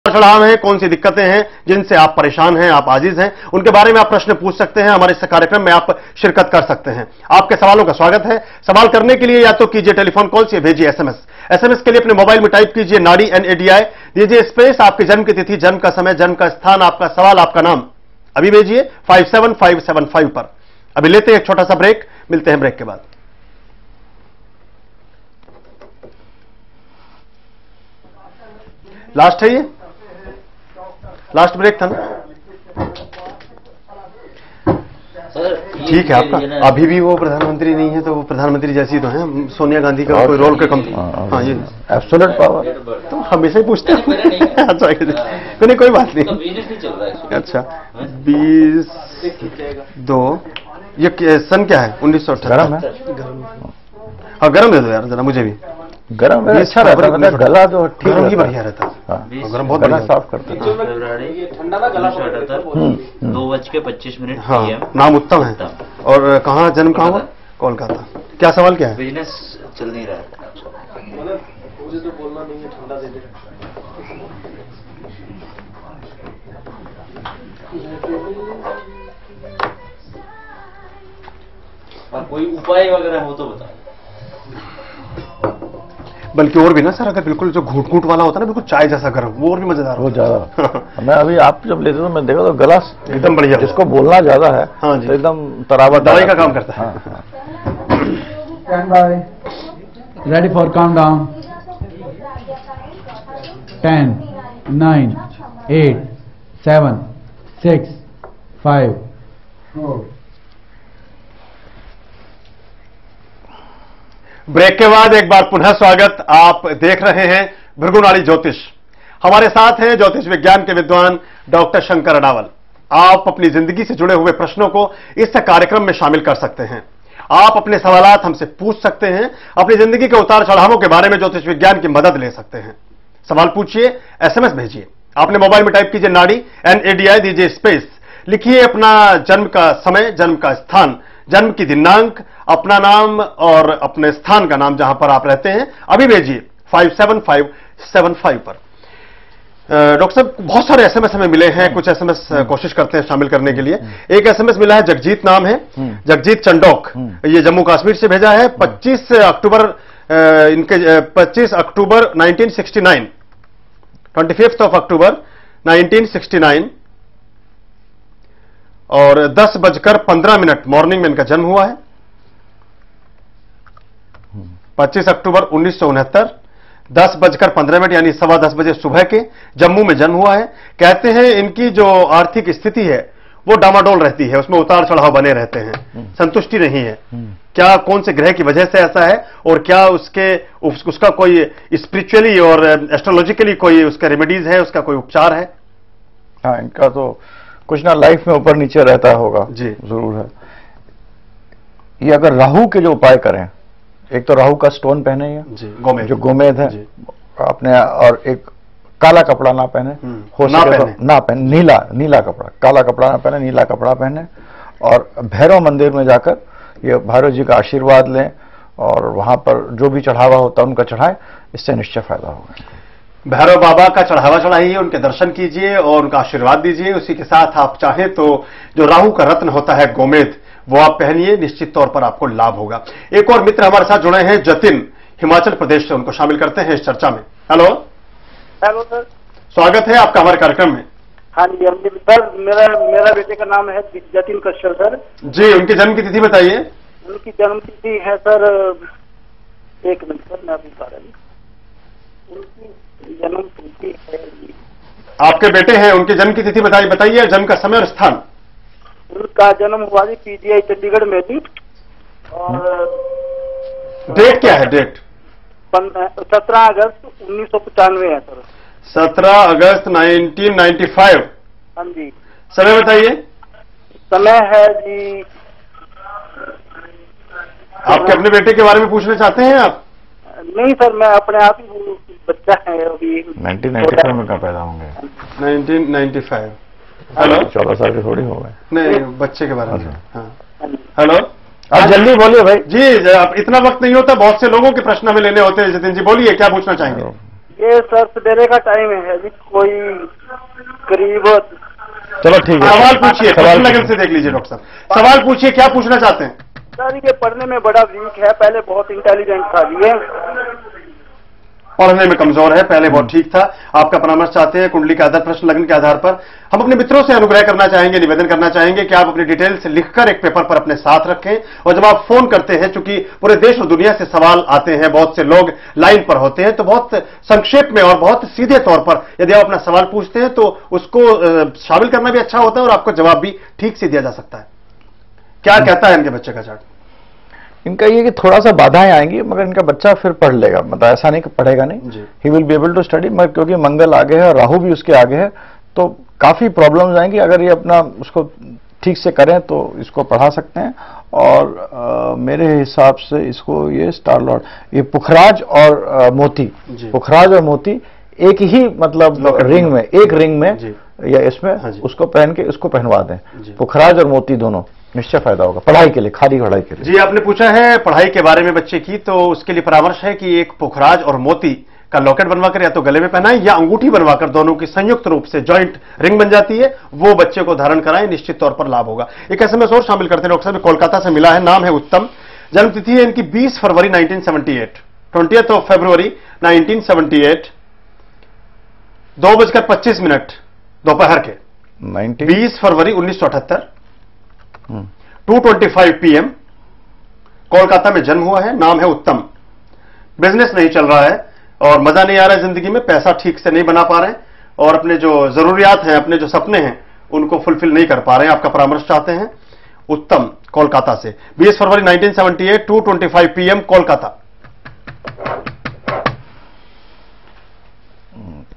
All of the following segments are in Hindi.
चढ़ाव है, कौन सी दिक्कतें हैं जिनसे आप परेशान हैं, आप आजिज हैं, उनके बारे में आप प्रश्न पूछ सकते हैं। हमारे इस कार्यक्रम में आप शिरकत कर सकते हैं। आपके सवालों का स्वागत है। सवाल करने के लिए या तो कीजिए टेलीफोन कॉल से, भेजिए एसएमएस। एसएमएस के लिए अपने मोबाइल में टाइप कीजिए नाडी NADI, दीजिए स्पेस, आपकी जन्म की तिथि, जन्म का समय, जन्म का स्थान, आपका सवाल, आपका नाम अभी भेजिए 57575 पर। अभी लेते हैं एक छोटा सा ब्रेक, मिलते हैं ब्रेक के बाद। लास्ट है ये, लास्ट ब्रेक था ना? ठीक है आपका। अभी भी वो प्रधानमंत्री नहीं है तो वो प्रधानमंत्री जैसी तो है, सोनिया गांधी का कोई रोल का कम। हाँ ये एब्सोल्यूट पावर तो हमेशा ही पूछते हैं। अच्छा नहीं, कोई बात नहीं। अच्छा 20-2 ये सन क्या है? 1978। हाँ गरम दे दो यार जरा मुझे भी। गरम अच्छा रहता है, गला तो ठीक ही बढ़िया रहता है। गरम बहुत बढ़िया साफ करता है। ठंडा ना गला 2:25। हाँ नाम उत्तम है। और कहाँ जन्म कहाँ हुआ? कोलकाता। क्या सवाल क्या है? बिजनेस चल नहीं रहा है। मुझे तो बोलना नहीं है, ठंडा दे दे। कोई उपाय वगैरह हो तो बताओ। बल्कि और भी ना सर, अगर बिल्कुल जो घूट घूट वाला होता है ना, बिल्कुल चाय जैसा गर्म, वो और भी मजेदार हो ज्यादा। मैं अभी आप जब लेते तो मैं देखा तो गला एकदम बढ़िया, जिसको बोलना ज्यादा है हाँ जी, तो एकदम तरावट दवाई का काम करता है। Stand by. Ready for countdown. 10, 9, 8, 7, 6, 5, 4. Break के बाद एक बार पुनः स्वागत। आप देख रहे हैं भृगुनाड़ी ज्योतिष। हमारे साथ हैं ज्योतिष विज्ञान के विद्वान डॉक्टर शंकर अडावल। आप अपनी जिंदगी से जुड़े हुए प्रश्नों को इस कार्यक्रम में शामिल कर सकते हैं। आप अपने सवालात हमसे पूछ सकते हैं, अपनी जिंदगी के उतार चढ़ावों के बारे में ज्योतिष विज्ञान की मदद ले सकते हैं। सवाल पूछिए, एसएमएस भेजिए। आपने मोबाइल में टाइप कीजिए नाडी NADI, दीजिए स्पेस, लिखिए अपना जन्म का समय, जन्म का स्थान, जन्म की दिनांक, अपना नाम और अपने स्थान का नाम जहां पर आप रहते हैं अभी भेजिए 57575 पर। डॉक्टर साहब बहुत सारे एसएमएस हमें मिले हैं, कुछ एसएमएस कोशिश करते हैं शामिल करने के लिए। एक एसएमएस मिला है, जगजीत नाम है, जगजीत चंडोक, ये जम्मू कश्मीर से भेजा है। 25 अक्टूबर इनके 25 अक्टूबर 1969, 25 अक्टूबर 1969 और 10:15 मॉर्निंग में इनका जन्म हुआ है। 25 अक्टूबर 1969 10:15 यानी 10:15 बजे सुबह के जम्मू में जन्म हुआ है। कहते हैं इनकी जो आर्थिक स्थिति है वो डामाडोल रहती है, उसमें उतार चढ़ाव बने रहते हैं, संतुष्टि नहीं है। क्या कौन से ग्रह की वजह से ऐसा है और क्या उसका कोई स्पिरिचुअली और एस्ट्रोलॉजिकली कोई उसका रेमेडीज है, उसका कोई उपचार है? हाँ इनका तो कुछ ना लाइफ में ऊपर नीचे रहता होगा जी, जरूर है। ये अगर राहु के जो उपाय करें, एक तो राहु का स्टोन पहने जी, गोमेद, जो गोमेद है आपने, और एक काला कपड़ा ना पहने, हो सके तो ना पहने, नीला कपड़ा, काला कपड़ा ना पहने, नीला कपड़ा पहने, और भैरव मंदिर में जाकर ये भैरव जी का आशीर्वाद लें और वहां पर जो भी चढ़ावा होता है उनका चढ़ाएं, इससे निश्चय फायदा होगा। भैरव बाबा का चढ़ावा चढ़ाइए, उनके दर्शन कीजिए और उनका आशीर्वाद दीजिए। उसी के साथ आप चाहें तो जो राहु का रत्न होता है गोमेद, वो आप पहनिए, निश्चित तौर पर आपको लाभ होगा। एक और मित्र हमारे साथ जुड़े हैं, जतिन हिमाचल प्रदेश से, उनको शामिल करते हैं इस चर्चा में। हेलो हेलो सर, स्वागत है आपका हमारे कार्यक्रम में। हाँ जी सर, मेरा बेटे का नाम है जतिन कश्यप सर जी। उनकी जन्म की तिथि बताइए। उनकी जन्म तिथि है सर, एक मिनट सर मैं अभी बता रहा हूँ। उनकी जन्म तिथि है, आपके बेटे हैं, उनकी जन्म की तिथि बताइए, जन्म का समय और स्थान। उनका जन्म हुआ जी PGI चंडीगढ़ में थी और डेट क्या है? डेट 17 अगस्त 1995 है सर। 17 अगस्त 1995। हाँ जी। समय बताइए। समय है जी, आपके अपने बेटे के बारे में पूछना चाहते हैं आप? नहीं सर, मैं अपने आप ही, बच्चा है अभी। 1995 में कहाँ पैदा होंगे? 1995। हेलो, 14 साल के थोड़ी हो गए? नहीं, बच्चे के बारे में। हाँ हेलो, आप जल्दी बोलिए भाई जी। इतना वक्त नहीं होता, बहुत से लोगों के प्रश्न हमें लेने होते हैं। जतिन जी बोलिए, क्या पूछना चाहेंगे? ये सर सवेरे का टाइम है जी, कोई करीब। चलो ठीक है, सवाल पूछिए, सवाल लगन से देख लीजिए डॉक्टर साहब, सवाल पूछिए, क्या पूछना चाहते हैं? सर ये पढ़ने में बड़ा वीक है, पहले बहुत इंटेलिजेंट था ये। पढ़ने में कमजोर है, पहले बहुत ठीक था। आपका परामर्श चाहते हैं कुंडली के आधार, प्रश्न लगन के आधार पर। हम अपने मित्रों से अनुग्रह करना चाहेंगे, निवेदन करना चाहेंगे कि आप अपनी डिटेल्स लिखकर एक पेपर पर अपने साथ रखें, और जब आप फोन करते हैं, चूंकि पूरे देश और दुनिया से सवाल आते हैं, बहुत से लोग लाइन पर होते हैं, तो बहुत संक्षेप में और बहुत सीधे तौर पर यदि आप अपना सवाल पूछते हैं तो उसको शामिल करना भी अच्छा होता है और आपको जवाब भी ठीक से दिया जा सकता है। क्या कहता है इनके बच्चे का चार्ट? इनका ये कि थोड़ा सा बाधाएं आएंगी, मगर इनका बच्चा फिर पढ़ लेगा, मतलब ऐसा नहीं कि पढ़ेगा नहीं, he will be able to study, मगर क्योंकि मंगल आगे है और राहु भी उसके आगे है, तो काफी प्रॉब्लम्स आएंगी। अगर ये अपना उसको ठीक से करें तो इसको पढ़ा सकते हैं। और मेरे हिसाब से इसको ये स्टार लॉर्ड, ये पुखराज और मोती, पुखराज और मोती एक ही मतलब रिंग में, एक रिंग में या इसमें उसको पहन के उसको पहनवा दें, पुखराज और मोती दोनों, निश्चय फायदा होगा पढ़ाई के लिए, खाली पढ़ाई के लिए। जी, आपने पूछा है पढ़ाई के बारे में बच्चे की, तो उसके लिए परामर्श है कि एक पुखराज और मोती का लॉकेट बनवाकर या तो गले में पहनाएं या अंगूठी बनवाकर, दोनों की संयुक्त रूप से जॉइंट रिंग बन जाती है, वो बच्चे को धारण कराएं, निश्चित तौर पर लाभ होगा। एक एसएमएस और शामिल करते हैं डॉक्टर साहब, कोलकाता से मिला है, नाम है उत्तम, जन्मतिथि है इनकी 20 फरवरी 1978, 20 फरवरी 1978, 2:25 दोपहर के, 20 फरवरी 1978, 2:25 PM, कोलकाता में जन्म हुआ है, नाम है उत्तम। बिजनेस नहीं चल रहा है और मजा नहीं आ रहा है जिंदगी में, पैसा ठीक से नहीं बना पा रहे हैं और अपने जो जरूरियात हैं, अपने जो सपने हैं, उनको फुलफिल नहीं कर पा रहे हैं। आपका परामर्श चाहते हैं। उत्तम कोलकाता से, 20 फरवरी 1978, 2:25 PM, कोलकाता।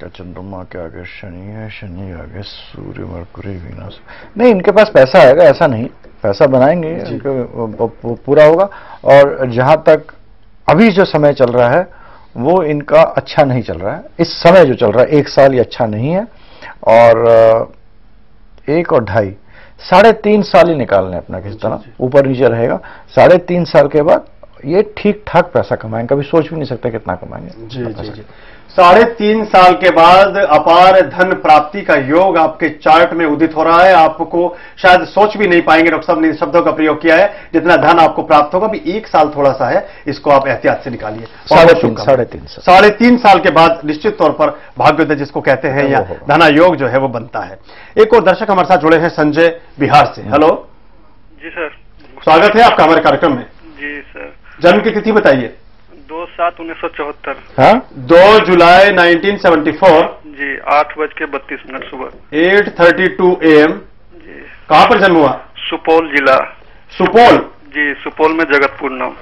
चंद्रमा के आगे शनि है, शनि आगे सूर्य, मरकुरी, वीनस। नहीं, इनके पास पैसा आएगा ऐसा नहीं, पैसा बनाएंगे, इनके पूरा होगा। और जहां तक अभी जो समय चल रहा है वो इनका अच्छा नहीं चल रहा है, इस समय जो चल रहा है 1 साल ये अच्छा नहीं है, और 1 और 2.5, 3.5 साल ही निकालने अपना, किस तरह ऊपर नीचे रहेगा। 3.5 साल के बाद ये ठीक ठाक पैसा कमाएंगे, कभी सोच भी नहीं सकते कितना कमाएंगे। जी जी जी, 3.5 साल के बाद अपार धन प्राप्ति का योग आपके चार्ट में उदित हो रहा है। आपको शायद सोच भी नहीं पाएंगे, डॉक्टर साहब ने शब्दों का प्रयोग किया है, जितना धन आपको प्राप्त होगा। अभी 1 साल थोड़ा सा है, इसको आप एहतियात से निकालिए। 3.5 साल के बाद निश्चित तौर पर भाग्योदय जिसको कहते हैं या धना योग जो है वो बनता है। एक और दर्शक हमारे साथ जुड़े हैं, संजय बिहार से। हेलो जी सर, स्वागत है आपका हमारे कार्यक्रम में। जी सर, जन्म की तिथि बताइए। 2/7/1974। हाँ, 2 जुलाई 1974 जी, 8:32 सुबह, 8:32 AM। जी। कहां पर जन्म हुआ? सुपौल जिला। सुपौल? जी, सुपौल में जगतपुर नाम।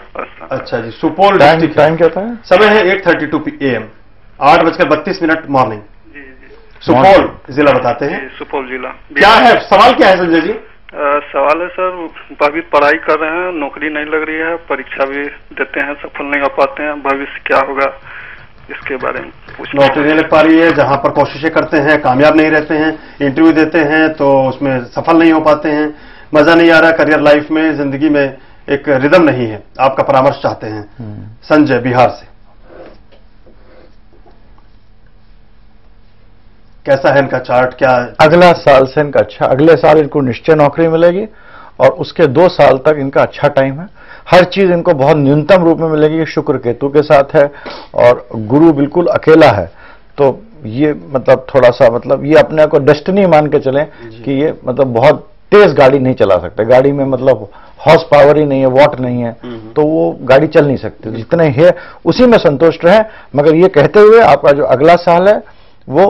अच्छा जी, सुपौल टाइम डिस्ट्रिक्ट। क्या था? समय है 8:32 AM, 8:32 मॉर्निंग। जी जी, सुपौल जिला बताते हैं। जी, सुपौल जिला। क्या है सवाल, क्या है संजय जी? सवाल है सर, अभी पढ़ाई कर रहे हैं, नौकरी नहीं लग रही है, परीक्षा भी देते हैं, सफल नहीं हो पाते हैं, भविष्य क्या होगा इसके बारे में पूछना। नौकरी नहीं लग पा रही है, जहां पर कोशिशें करते हैं कामयाब नहीं रहते हैं, इंटरव्यू देते हैं तो उसमें सफल नहीं हो पाते हैं, मजा नहीं आ रहा करियर लाइफ में, जिंदगी में एक रिदम नहीं है। आपका परामर्श चाहते हैं संजय बिहार से। कैसा है इनका चार्ट? क्या अगला साल से इनका अच्छा, अगले साल इनको निश्चय नौकरी मिलेगी और उसके 2 साल तक इनका अच्छा टाइम है। हर चीज इनको बहुत न्यूनतम रूप में मिलेगी। शुक्र केतु के साथ है और गुरु बिल्कुल अकेला है, तो ये मतलब थोड़ा सा मतलब ये अपने को डेस्टिनी मान के चलें कि ये मतलब बहुत तेज गाड़ी नहीं चला सकते, गाड़ी में मतलब हॉर्स पावर ही नहीं है, वॉट नहीं है, तो वो गाड़ी चल नहीं सकती। जितने है उसी में संतुष्ट रहे, मगर ये कहते हुए आपका जो अगला साल है वो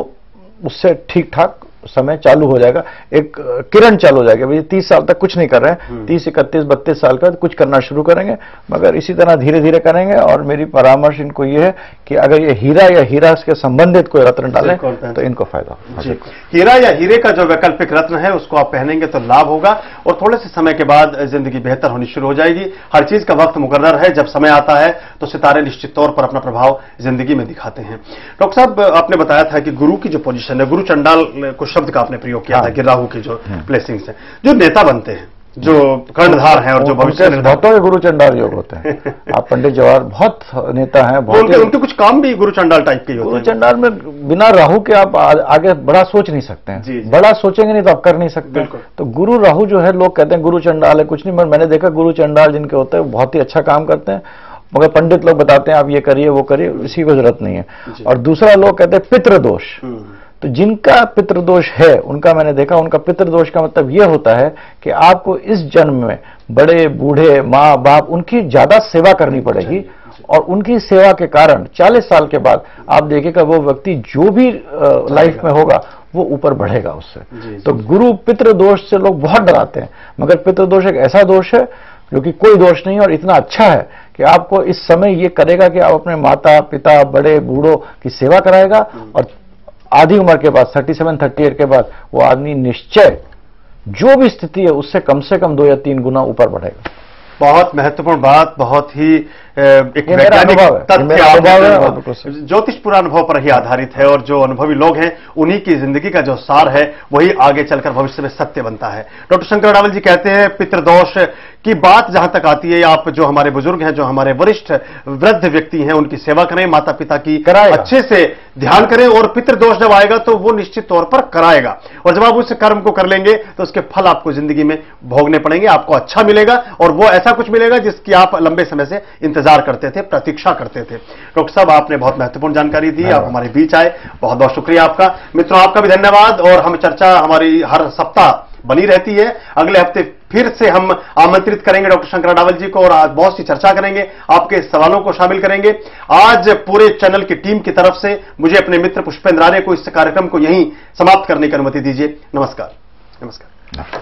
उससे ठीक ठाक समय चालू हो जाएगा, एक किरण चालू हो जाएगी। भाई 30 साल तक कुछ नहीं कर रहे हैं, 30, 31, 32 साल का कुछ करना शुरू करेंगे, मगर इसी तरह धीरे धीरे करेंगे। और मेरी परामर्श इनको ये है कि अगर ये हीरा या हीरा के संबंधित कोई रत्न डालें तो इनको फायदा होगा। हीरा या हीरे का जो वैकल्पिक रत्न है उसको आप पहनेंगे तो लाभ होगा और थोड़े से समय के बाद जिंदगी बेहतर होनी शुरू हो जाएगी। हर चीज का वक्त मुकर्रर है, जब समय आता है तो सितारे निश्चित तौर पर अपना प्रभाव जिंदगी में दिखाते हैं। डॉक्टर साहब, आपने बताया था कि गुरु की जो पोजीशन है, गुरु चंडाल को शब्द का आपने प्रयोग किया था कि राहु की जो प्लेसिंग्स है, जो नेता बनते हैं जो कर्णधार हैं और जो भविष्य निर्धारण। बहुतों के गुरु चंडाल योग होते हैं। आप पंडित जवाहर बहुत नेता हैं, बहुत उनके कुछ काम भी गुरु चंडाल टाइप के होते हैं। गुरु चंडाल में बिना राहु के आप आगे बड़ा सोच नहीं सकते हैं। जी। बड़ा सोचेंगे नहीं तो आप कर नहीं सकते। तो गुरु राहु जो है, लोग कहते हैं गुरु चंडाल है, कुछ नहीं, मैंने देखा गुरु चंडाल जिनके होते हैं बहुत ही अच्छा काम करते हैं, मगर पंडित लोग बताते हैं आप ये करिए वो करिए, इसी को जरूरत नहीं है। और दूसरा लोग कहते हैं पितृदोष। तो जिनका पितृदोष है उनका मैंने देखा, उनका पितृदोष का मतलब यह होता है कि आपको इस जन्म में बड़े बूढ़े माँ बाप उनकी ज्यादा सेवा करनी पड़ेगी, और उनकी सेवा के कारण 40 साल के बाद आप देखिएगा वो व्यक्ति जो भी लाइफ में होगा वो ऊपर बढ़ेगा उससे। तो गुरु पितृदोष से लोग बहुत डराते हैं, मगर पितृदोष एक ऐसा दोष है जो कि कोई दोष नहीं है और इतना अच्छा है कि आपको इस समय ये करेगा कि आप अपने माता पिता बड़े बूढ़ों की सेवा कराएगा, और आधी उम्र के बाद 37-38 के बाद वो आदमी निश्चय जो भी स्थिति है उससे कम से कम 2 या 3 गुना ऊपर बढ़ेगा। बहुत महत्वपूर्ण बात, बहुत ही एक वैज्ञानिक तथ्य ज्योतिष पूरा अनुभव पर ही आधारित है, और जो अनुभवी लोग हैं उन्हीं की जिंदगी का जो सार है वही आगे चलकर भविष्य में सत्य बनता है। डॉक्टर शंकर अडावल जी कहते हैं पितृदोष की बात जहां तक आती है, आप जो हमारे बुजुर्ग हैं, जो हमारे वरिष्ठ वृद्ध व्यक्ति हैं, उनकी सेवा करें, माता पिता की अच्छे से ध्यान करें, और पितृदोष जब आएगा तो वो निश्चित तौर पर कराएगा, और जब आप उस कर्म को कर लेंगे तो उसके फल आपको जिंदगी में भोगने पड़ेंगे, आपको अच्छा मिलेगा, और वो ऐसा कुछ मिलेगा जिसकी आप लंबे समय से इंतजार करते थे, प्रतीक्षा करते थे। डॉक्टर साहब, आपने बहुत महत्वपूर्ण जानकारी दी, आप हमारे बीच आए, बहुत बहुत शुक्रिया आपका। मित्रों, आपका भी धन्यवाद। और हम चर्चा हमारी हर सप्ताह बनी रहती है, अगले हफ्ते फिर से हम आमंत्रित करेंगे डॉक्टर शंकर अडावल जी को, और आज बहुत सी चर्चा करेंगे, आपके सवालों को शामिल करेंगे। आज पूरे चैनल की टीम की तरफ से मुझे अपने मित्र पुष्पेंद्र आर्य को इस कार्यक्रम को यहीं समाप्त करने की अनुमति दीजिए। नमस्कार। नमस्कार।